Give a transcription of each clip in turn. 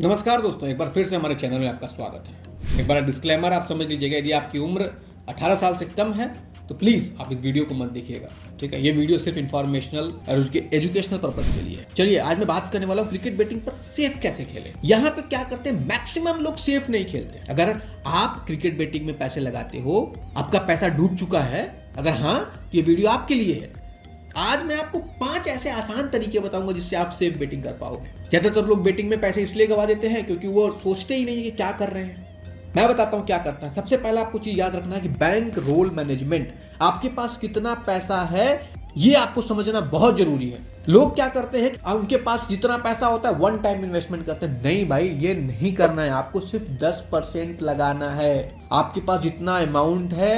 नमस्कार दोस्तों, एक बार फिर से हमारे चैनल में आपका स्वागत है। एक बार डिस्क्लेमर आप समझ लीजिएगा, यदि आपकी उम्र 18 साल से कम है तो प्लीज़ आप इस वीडियो को मत देखिएगा, ठीक है। ये वीडियो सिर्फ इन्फॉर्मेशनल और उसके एजुकेशनल पर्पस के लिए है। चलिए, आज मैं बात करने वाला हूँ क्रिकेट बैटिंग पर सेफ कैसे खेलें। यहाँ पे क्या करते हैं, मैक्सिमम लोग सेफ नहीं खेलते। अगर आप क्रिकेट बैटिंग में पैसे लगाते हो, आपका पैसा डूब चुका है, अगर हाँ, तो ये वीडियो आपके लिए है। आज मैं आपको 5 ऐसे आसान तरीके बताऊंगा जिससे आप सेफ बेटिंग कर पाओगे। ज्यादातर लोग बेटिंग में पैसे इसलिए गवा देते हैं क्योंकि वो सोचते ही नहीं है कि क्या कर रहे हैं। मैं बताता हूं क्या करता है। सबसे पहला आपको चीज याद रखना है कि बैंक रोल मैनेजमेंट, आपके पास कितना पैसा है ये आपको समझना बहुत जरूरी है। लोग क्या करते हैं, उनके पास जितना पैसा होता है वन टाइम इन्वेस्टमेंट करते हैं। नहीं भाई, ये नहीं करना है। आपको सिर्फ 10% लगाना है। आपके पास जितना अमाउंट है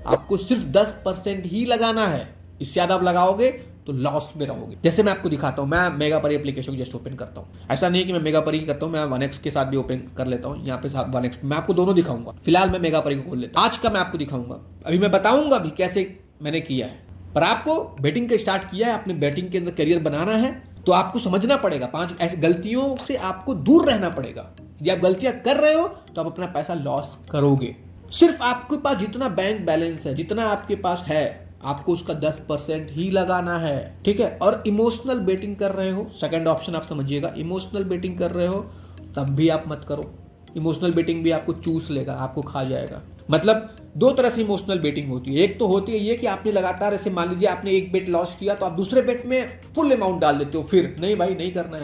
आपको सिर्फ 10% ही लगाना है। इससे ज्यादा आप लगाओगे तो लॉस में रहोगे। जैसे मैं आपको दिखाता हूं, मैं मेगापरी एप्लीकेशन को जस्ट ओपन करता हूं। ऐसा नहीं है कि मैं मेगापरी की करता हूं, मैं 1x के साथ भी ओपन कर लेता हूं। यहाँ पे 1x मैं आपको दोनों दिखाऊंगा। फिलहाल मैं मेगापरी को खोल लेता हूं। आज का मैं आपको दिखाऊंगा, अभी मैं बताऊंगा भी कैसे मैंने किया है। पर आपको बैटिंग का स्टार्ट किया है, अपने बैटिंग के अंदर करियर बनाना है, तो आपको समझना पड़ेगा 5 ऐसी गलतियों से आपको दूर रहना पड़ेगा। यदि आप गलतियां कर रहे हो तो आप अपना पैसा लॉस करोगे। सिर्फ आपके पास जितना बैंक बैलेंस है, जितना आपके पास है, आपको उसका 10% ही लगाना है, ठीक है। और इमोशनल बेटिंग कर रहे हो, सेकंड ऑप्शन आप समझिएगा। इमोशनल बेटिंग कर रहे हो तब भी आप मत करो। इमोशनल बेटिंग भी आपको चूस लेगा, आपको खा जाएगा। मतलब दो तरह से इमोशनल बेटिंग होती है। एक तो होती है ये कि आपने लगातार, ऐसे मान लीजिए आपने एक बेट लॉस किया तो आप दूसरे बेट में फुल अमाउंट डाल देते हो। फिर नहीं भाई, नहीं करना है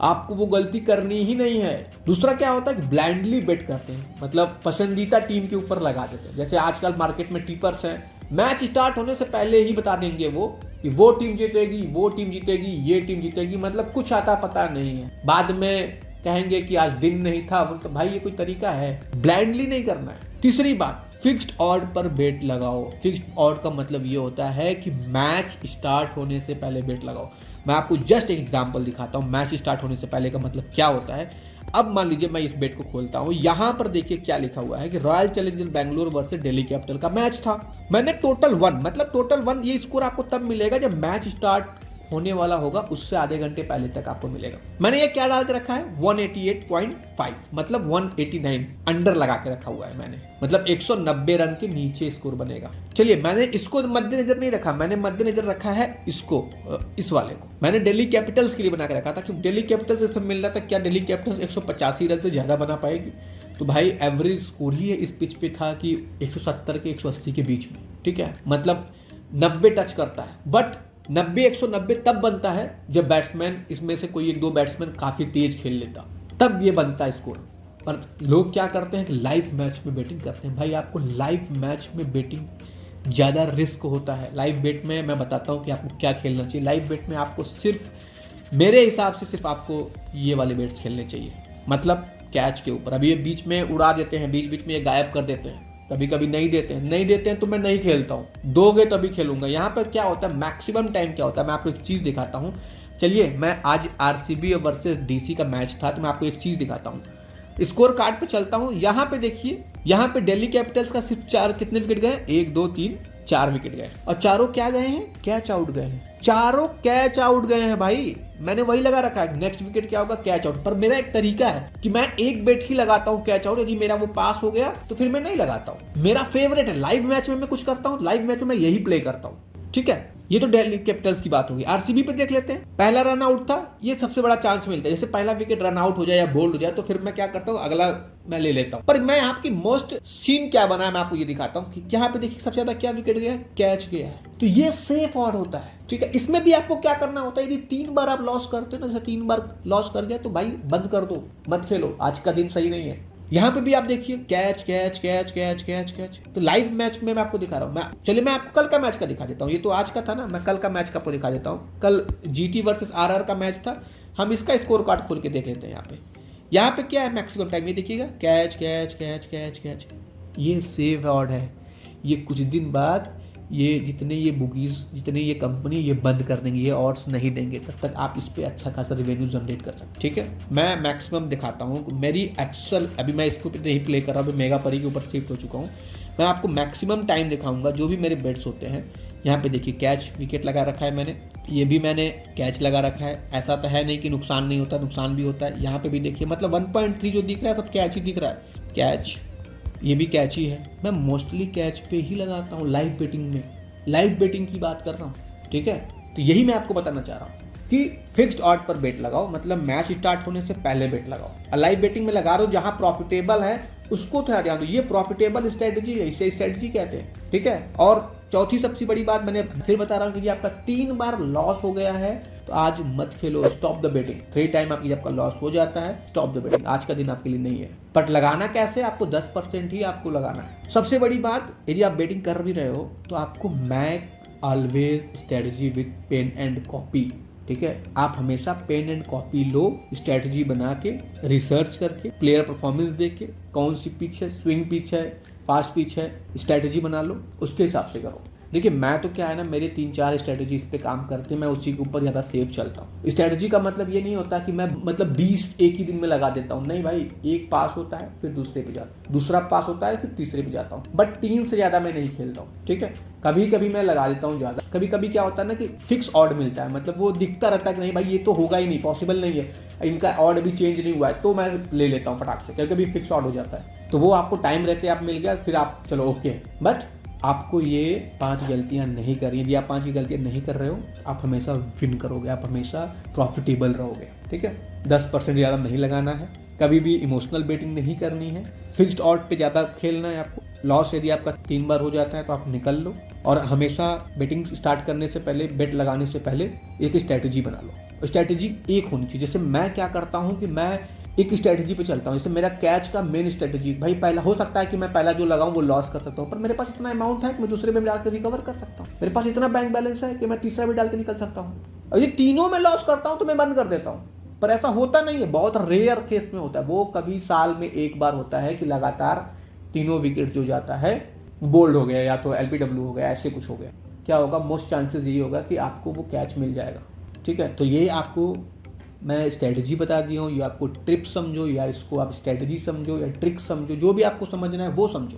आपको वो गलती करनी ही नहीं है। दूसरा क्या होता है कि ब्लाइंडली बेट करते हैं, मतलब पसंदीदा टीम के ऊपर लगा देते हैं। जैसे आजकल मार्केट में टिपर्स हैं, मैच स्टार्ट होने से पहले ही बता देंगे वो कि वो टीम जीतेगी, वो टीम जीतेगी, ये टीम जीतेगी। मतलब कुछ आता पता नहीं है। बाद में कहेंगे कि आज दिन नहीं था। तो भाई ये कोई तरीका है? ब्लाइंडली नहीं करना है। तीसरी बात, फिक्स्ड ऑड पर बेट लगाओ। फिक्स्ड ऑड का मतलब ये होता है कि मैच स्टार्ट होने से पहले बेट लगाओ। मैं आपको जस्ट एक एग्जांपल दिखाता हूं। मैच स्टार्ट होने से पहले का मतलब क्या होता है। अब मान लीजिए मैं इस बेट को खोलता हूं, यहां पर देखिए क्या लिखा हुआ है कि royal challenger Bengaluru versus Delhi capital का मैच था। मैंने टोटल 1, मतलब टोटल 1 ये स्कोर आपको तब मिलेगा जब मैच स्टार्ट होने वाला होगा, उससे आधे घंटे पहले तक आपको मिलेगा। मैंने ये क्या डाल के रखा है, 188.5, मतलब 189 अंडर लगा के रखा हुआ है मैंने। मतलब 190 रन के नीचे स्कोर बनेगा। चलिए, मैंने इसको मद्देनजर नहीं रखा, मैंने मद्देनजर रखा है इसको, इस वाले को मैंने दिल्ली कैपिटल्स के लिए बना के रखा था कि दिल्ली कैपिटल्स इस पर मिल रहा था। क्या दिल्ली कैपिटल्स 185 रन से ज्यादा बना पाएगी? तो भाई एवरेज स्कोर ही इस पिच पे था कि 170 के 180 के बीच में, ठीक है। मतलब 90 टच करता है। बट 190 तब बनता है जब बैट्समैन, इसमें से कोई 1-2 बैट्समैन काफी तेज खेल लेता, तब ये बनता है स्कोर। पर लोग क्या करते हैं कि लाइव मैच में बैटिंग करते हैं। भाई आपको लाइव मैच में बैटिंग ज़्यादा रिस्क होता है। लाइव बेट में मैं बताता हूँ कि आपको क्या खेलना चाहिए। लाइव बेट में आपको सिर्फ, मेरे हिसाब से सिर्फ आपको ये वाले बेट्स खेलने चाहिए, मतलब कैच के ऊपर। अभी ये बीच में उड़ा देते हैं, बीच बीच में ये गायब कर देते हैं, कभी कभी नहीं देते हैं तो मैं नहीं खेलता हूँ। दोगे तभी खेलूंगा। यहाँ पर क्या होता है, मैक्सिमम टाइम क्या होता है, मैं आपको एक चीज़ दिखाता हूँ। चलिए, मैं आज आरसीबी वर्सेस डीसी का मैच था तो मैं आपको एक चीज़ दिखाता हूँ। स्कोर कार्ड पे चलता हूँ। यहाँ पे देखिए, यहाँ पे दिल्ली कैपिटल्स का सिर्फ 4 कितने विकेट गए, 1 2 3 4 विकेट गए, और चारों क्या गए हैं, कैच आउट गए हैं। चारों कैच आउट गए हैं भाई। मैंने वही लगा रखा है, नेक्स्ट विकेट क्या होगा, कैच आउट। पर मेरा एक तरीका है कि मैं एक बेट ही लगाता हूँ कैच आउट। यदि मेरा वो पास हो गया तो फिर मैं नहीं लगाता हूँ। मेरा फेवरेट है, लाइव मैच में मैं कुछ करता हूँ, लाइव मैच में मैं यही प्ले करता हूँ, ठीक है। ये तो दिल्ली कैपिटल्स की बात होगी। आरसीबी पे देख लेते हैं। पहला रन आउट था, ये सबसे बड़ा चांस मिलता है। जैसे पहला विकेट रन आउट हो जाए या बोल्ड हो जाए तो फिर मैं क्या करता हूँ, अगला मैं ले लेता हूँ। पर मैं यहाँ की मोस्ट सीन क्या बना है मैं आपको ये दिखाता हूँ कि यहाँ पे देखिए सबसे ज्यादा क्या विकेट गया है, कैच गया है। तो ये सेफ ऑड होता है, ठीक है। इसमें भी आपको क्या करना होता है, यदि 3 बार आप लॉस करते हो ना, जैसे 3 बार लॉस कर गया तो भाई बंद कर दो, मत खेलो, आज का दिन सही नहीं है। यहाँ पे भी आप देखिए catch catch catch catch catch catch. तो लाइव मैच में मैं आपको दिखा रहा हूँ। चलिए मैं आपको कल का मैच का दिखा देता हूँ। ये तो आज का था ना, मैं कल का मैच का आपको दिखा देता हूँ। कल जीटी वर्सेस आरआर का मैच था। हम इसका स्कोर कार्ड खोल के देख लेते हैं। यहाँ पे क्या है, मैक्सिमम टाइम ये देखिएगा, catch catch catch catch catch. ये सेव ऑड है। ये कुछ दिन बाद ये जितने ये बुकीज, जितने ये कंपनी ये बंद कर देंगे, ये ऑड्स नहीं देंगे, तब तक आप इस पे अच्छा खासा रेवेन्यू जनरेट कर सकते, ठीक है। मैं मैक्सिमम दिखाता हूँ। मेरी एक्सेल, अभी मैं इसको नहीं प्ले कर रहा हूँ, मेगापरी के ऊपर शिफ्ट हो चुका हूँ। मैं आपको मैक्सिमम टाइम दिखाऊंगा जो भी मेरे बेट्स होते हैं। यहाँ पे देखिए कैच विकेट लगा रखा है मैंने, ये भी मैंने कैच लगा रखा है, ऐसा तो है नहीं कि नुकसान नहीं होता, नुकसान भी होता है। यहाँ पे भी देखिए मतलब 1.3 जो दिख रहा है सब कैच ही दिख रहा है, कैच, ये भी कैच ही है। मैं मोस्टली कैच पे ही लगाता हूँ लाइव बेटिंग में, लाइव बेटिंग की बात कर रहा हूँ, ठीक है। तो यही मैं आपको बताना चाह रहा हूँ कि फिक्स्ड ऑड पर बेट लगाओ, मतलब मैच स्टार्ट होने से पहले बेट लगाओ। लाइव बेटिंग में लगा रहे हो जहां प्रॉफिटेबल है उसको थोड़ा ध्यान दो, ये प्रॉफिटेबल स्ट्रेटजी है, इसे स्ट्रेटजी कहते हैं, ठीक है। और चौथी सबसे बड़ी बात मैंने फिर बता रहा हूँ कि आपका 3 बार लॉस हो गया है तो आज मत खेलो, स्टॉप द बेटिंग। 3 टाइम आपकी आपका लॉस हो जाता है, स्टॉप द बेटिंग, आज का दिन आपके लिए नहीं है। बट लगाना कैसे, आपको 10% ही आपको लगाना है। सबसे बड़ी बात, यदि आप बेटिंग कर भी रहे हो तो आपको make always strategy with pen and copy, ठीक है। आप हमेशा पेन एंड कॉपी लो, स्ट्रेटजी बना के, रिसर्च करके, प्लेयर परफॉर्मेंस देख के, कौन सी पिच है, स्विंग पिच है, फास्ट पिच है, स्ट्रेटजी बना लो, उसके हिसाब से करो। देखिए मैं तो क्या है ना, मेरे 3-4 स्ट्रेटजी इस पे काम करते हैं, मैं उसी के ऊपर ज़्यादा सेफ चलता हूँ। स्ट्रेटजी का मतलब ये नहीं होता कि मैं मतलब 20 एक ही दिन में लगा देता हूँ, नहीं भाई, एक पास होता है फिर दूसरे पे जाता हूँ, दूसरा पास होता है फिर तीसरे पे जाता हूँ, बट 3 से ज़्यादा मैं नहीं खेलता हूँ, ठीक है। कभी कभी मैं लगा देता हूँ ज़्यादा, कभी कभी क्या होता है ना कि फिक्स ऑड मिलता है, मतलब वो दिखता रहता है कि नहीं भाई ये तो होगा ही नहीं, पॉसिबल नहीं है, इनका ऑड भी चेंज नहीं हुआ है, तो मैं ले लेता हूँ फटाक से, कभी कभी फिक्स ऑड हो जाता है, तो वो आपको टाइम रहते आप मिल गया, फिर आप चलो ओके। बट आपको ये 5 गलतियां नहीं करनी। यदि आप 5 की गलतियां नहीं कर रहे हो, आप हमेशा विन करोगे, आप हमेशा प्रॉफिटेबल रहोगे, ठीक है। 10% ज़्यादा नहीं लगाना है, कभी भी इमोशनल बेटिंग नहीं करनी है, फिक्स्ड ऑड पे ज़्यादा खेलना है आपको। लॉस यदि आपका 3 बार हो जाता है तो आप निकल लो, और हमेशा बेटिंग स्टार्ट करने से पहले, बेट लगाने से पहले एक स्ट्रैटेजी बना लो। स्ट्रैटेजी एक होनी चाहिए। जैसे मैं क्या करता हूँ कि मैं एक स्ट्रैटेजी पे चलता हूँ, जैसे मेरा कैच का मेन स्ट्रैटेजी, भाई पहला हो सकता है कि मैं पहला जो लगाऊं वो लॉस कर सकता हूँ, पर मेरे पास इतना अमाउंट है कि मैं दूसरे में डालकर रिकवर कर सकता हूँ, मेरे पास इतना बैंक बैलेंस है कि मैं तीसरा भी डाल के निकल सकता हूँ। और ये तीनों में लॉस करता हूँ तो मैं बंद कर देता हूँ, पर ऐसा होता नहीं है, बहुत रेयर केस में होता है। वो कभी साल में एक बार होता है कि लगातार तीनों विकेट जो जाता है बोल्ड हो गया या तो LBW हो गया, ऐसे कुछ हो गया, क्या होगा, मोस्ट चांसेस यही होगा कि आपको वो कैच मिल जाएगा, ठीक है। तो ये आपको मैं स्ट्रेटजी बता दिया हूँ, या आपको ट्रिप समझो, या इसको आप स्ट्रेटजी समझो, या ट्रिक समझो, जो भी आपको समझना है वो समझो,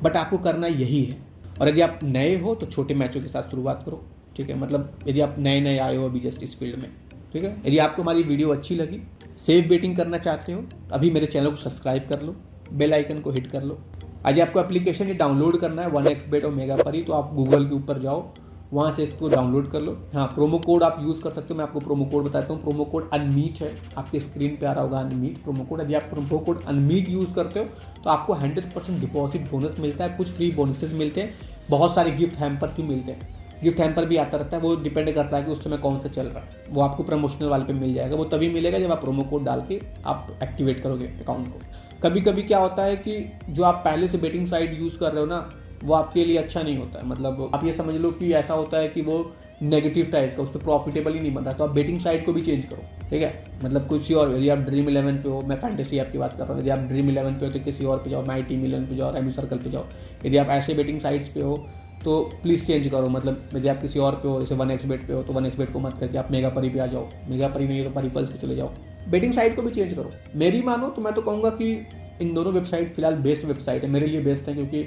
बट आपको करना यही है। और यदि आप नए हो तो छोटे मैचों के साथ शुरुआत करो, ठीक है। मतलब यदि आप नए आए हो अभी जस्ट इस फील्ड में, ठीक है। यदि आपको हमारी वीडियो अच्छी लगी, सेफ बेटिंग करना चाहते हो, अभी मेरे चैनल को सब्सक्राइब कर लो, बेल आइकन को हिट कर लो। यदि आपको एप्लीकेशन ये डाउनलोड करना है 1xbet और मेगापरी, तो आप गूगल के ऊपर जाओ, वहाँ से इसको डाउनलोड कर लो। हाँ, प्रोमो कोड आप यूज़ कर सकते हो, मैं आपको प्रोमो कोड बताता हूँ। प्रोमो कोड अनमीट है, आपके स्क्रीन पे आ रहा होगा अनमीट प्रोमो कोड। यदि आप प्रोमो कोड अनमीट यूज़ करते हो तो आपको 100% डिपॉजिट बोनस मिलता है, कुछ फ्री बोनसेस मिलते हैं, बहुत सारे गिफ्ट हैम्पर्स भी मिलते हैं। गिफ्ट हैम्पर भी आता रहता है, वो डिपेंड करता है कि उस समय कौन सा चल रहा है, वो आपको प्रमोशनल वाले पे मिल जाएगा। वो तभी मिलेगा जब आप प्रोमो कोड डाल के आप एक्टिवेट करोगे अकाउंट को। कभी कभी क्या होता है कि जो आप पहले से बेटिंग साइट यूज़ कर रहे हो ना, वो आपके लिए अच्छा नहीं होता है। मतलब आप ये समझ लो कि ऐसा होता है कि वो नेगेटिव टाइप का, उस पर प्रॉफिटेबल ही नहीं बन रहा, तो आप बेटिंग साइट को भी चेंज करो, ठीक है। मतलब कुछ और, यदि आप ड्रीम 11 पे हो, मैं फैंटेसी ऐप की बात कर रहा हूँ, यदि आप ड्रीम 11 पे हो तो किसी और पे जाओ, माई टीम 11 पे जाओ, रेमी सर्कल पे जाओ। यदि आप ऐसे बेटिंग साइट्स पे हो तो प्लीज़ चेंज करो। मतलब यदि आप किसी और पे हो, जैसे 1xbet पे हो, तो 1xbet को मत करके आप मेगापरी पे आ जाओ, मेगापरी नहीं है तो परिपल्स पे चले जाओ, बेटिंग साइट को भी चेंज करो। मेरी मानो तो मैं तो कहूँगा कि इन दोनों वेबसाइट फिलहाल बेस्ट वेबसाइट है, मेरे लिए बेस्ट है, क्योंकि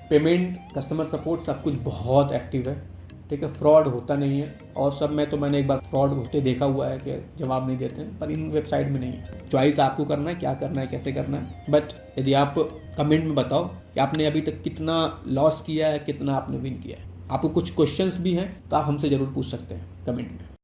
पेमेंट, कस्टमर सपोर्ट, सब कुछ बहुत एक्टिव है, ठीक है। फ्रॉड होता नहीं है, और सब में तो मैंने एक बार फ्रॉड होते देखा हुआ है कि जवाब नहीं देते हैं, पर इन वेबसाइट में नहीं है। चॉइस आपको करना है, क्या करना है, कैसे करना है। बट यदि आप कमेंट में बताओ कि आपने अभी तक कितना लॉस किया है, कितना आपने विन किया है। आपको कुछ क्वेश्चंस भी हैं तो आप हमसे ज़रूर पूछ सकते हैं कमेंट में।